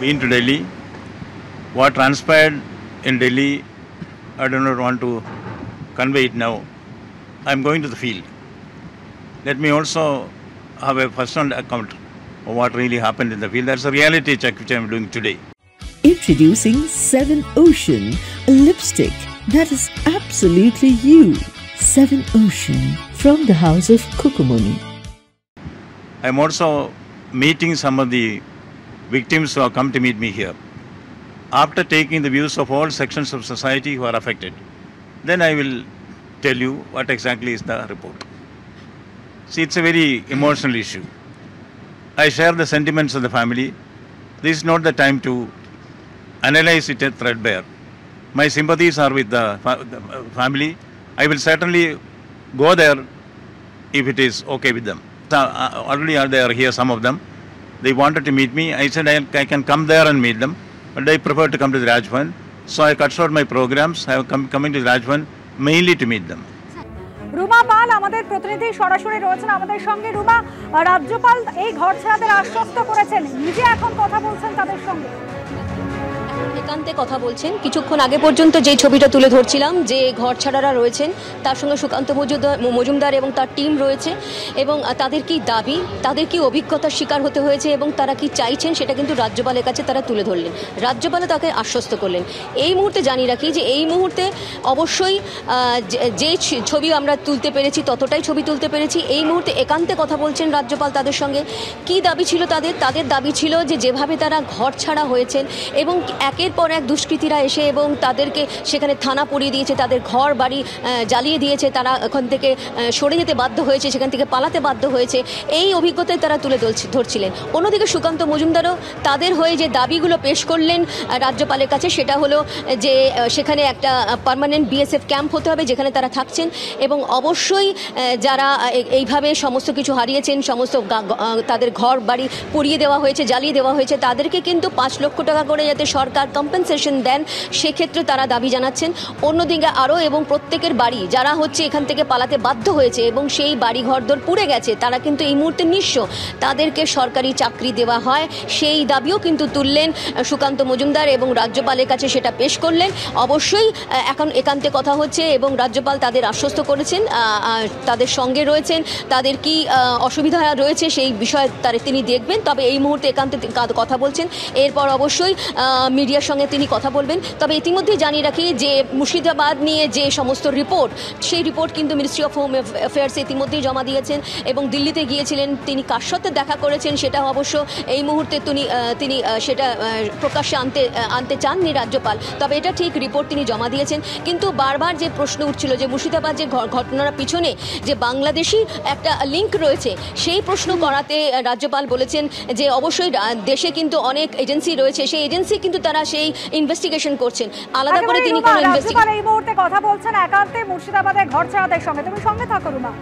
been to Delhi. What transpired in Delhi, I do not want to convey it now. I am going to the field. Let me also have a personal account of what really happened in the field. That's a reality check which I am doing today. Introducing 7 Ocean, a lipstick that is absolutely you. 7 Ocean from the house of Kukumuni. I am also meeting some of the victims who have come to meet me here. After taking the views of all sections of society who are affected, then I will tell you what exactly is the report. See, it's a very emotional issue. I share the sentiments of the family. This is not the time to analyze it threadbare. My sympathies are with the family. I will certainly go there if it is okay with them. Already they are here, some of them. They wanted to meet me. I said I can come there and meet them, but they prefer to come to the Raj Bhavan. So I cut short my programs. I have coming to the Raj Bhavan mainly to meet them. Ruma পাল আমাদের প্রতিনিধি সরাসরি রয়েছেন আমাদের সঙ্গে। রুমা, রাজ্যপাল এই ঘরছাড়াদের আশ্বস্ত করেছেন, নিজে এখন কথা বলছেন তাদের সঙ্গে। একান্তে কথা বলছেন। কিছুক্ষণ আগে পর্যন্ত যে ছবিটা তুলে ধরছিলাম, যে ঘরছাড়ারা রয়েছেন তার সঙ্গে সুকান্ত মজুমদার এবং তার টিম রয়েছে, এবং তাদের কি দাবি, তাদের কি অভিজ্ঞতার শিকার হতে হয়েছে এবং তারা কি চাইছেন সেটা কিন্তু রাজ্যপালের কাছে তারা তুলে ধরলেন। রাজ্যপালও তাকে আশ্বস্ত করলেন। এই মুহূর্তে জানিয়ে রাখি যে এই মুহূর্তে অবশ্যই যে ছবি আমরা তুলতে পেরেছি ততটাই ছবি তুলতে পেরেছি। এই মুহূর্তে একান্তে কথা বলছেন রাজ্যপাল তাদের সঙ্গে। কি দাবি ছিল তাদের দাবি ছিল যে যেভাবে তারা ঘর ছাড়া হয়েছেন এবং একের পর এক দুষ্কৃতীরা এসে এবং তাদেরকে সেখানে থানা পড়িয়ে দিয়েছে, তাদের ঘর বাড়ি জ্বালিয়ে দিয়েছে, তারা ওখান থেকে সরে যেতে বাধ্য হয়েছে, সেখান থেকে পালাতে বাধ্য হয়েছে, এই অভিজ্ঞতায় তারা তুলে ধরছিলেন। অন্যদিকে সুকান্ত মজুমদারও তাদের হয়ে যে দাবিগুলো পেশ করলেন রাজ্যপালের কাছে, সেটা হলো যে সেখানে একটা পার্মানেন্ট বিএসএফ ক্যাম্প হতে হবে যেখানে তারা থাকছেন, এবং অবশ্যই যারা এইভাবে সমস্ত কিছু হারিয়েছেন, সমস্ত তাদের ঘর বাড়ি পুড়িয়ে দেওয়া হয়েছে, জ্বালিয়ে দেওয়া হয়েছে, তাদেরকে কিন্তু 5 লক্ষ টাকা করে যাতে সরকার কম্পেনসেশন দেন সেক্ষেত্রে তারা দাবি জানাচ্ছেন। অন্যদিকে আরও এবং প্রত্যেকের বাড়ি যারা হচ্ছে এখান থেকে পালাতে বাধ্য হয়েছে এবং সেই বাড়ি ঘরদোর পুড়ে গেছে, তারা কিন্তু এই মুহূর্তে নিঃস্ব, তাদেরকে সরকারি চাকরি দেওয়া হয় সেই দাবিও কিন্তু তুললেন সুকান্ত মজুমদার এবং রাজ্যপালের কাছে সেটা পেশ করলেন। অবশ্যই এখন একান্তে কথা হচ্ছে এবং রাজ্যপাল তাদের আশ্বস্ত করেছেন, তাদের সঙ্গে রয়েছেন, তাদের কি অসুবিধা রয়েছে সেই বিষয়ে তিনি দেখবেন। তবে এই মুহূর্তে একান্তে কথা বলছেন, এরপর অবশ্যই মিডিয়ার সঙ্গে তিনি কথা বলবেন। তবে ইতিমধ্যেই জানিয়ে রাখি যে মুর্শিদাবাদ নিয়ে যে সমস্ত রিপোর্ট, সেই রিপোর্ট কিন্তু মিনিস্ট্রি অফ হোম অ্যাফেয়ার্সে ইতিমধ্যেই জমা দিয়েছেন এবং দিল্লিতে গিয়েছিলেন, তিনি কার সাথে দেখা করেছেন সেটা অবশ্য এই মুহূর্তে তিনি সেটা প্রকাশ্যে আনতে চাননি রাজ্যপাল। তবে এটা ঠিক, রিপোর্ট তিনি জমা দিয়েছেন। কিন্তু বারবার যে প্রশ্ন উঠছিল যে মুর্শিদাবাদ যে ঘটনার পিছনে যে বাংলাদেশি একটা লিঙ্ক রয়েছে, সেই প্রশ্ন করাতে রাজ্যপাল বলেছেন যে অবশ্যই দেশে কিন্তু অনেক এজেন্সি রয়েছে, সেই এজেন্সি কিন্তু তারা সেই ইনভেস্টিগেশন করছেন। আলাদা করে তিনি কোনো রাজ্যপাল এই মুহূর্তে কথা বলছেন একান্তে মুর্শিদাবাদের ঘরছাড়াদের সঙ্গে। তুমি সঙ্গে থাকো রুমা।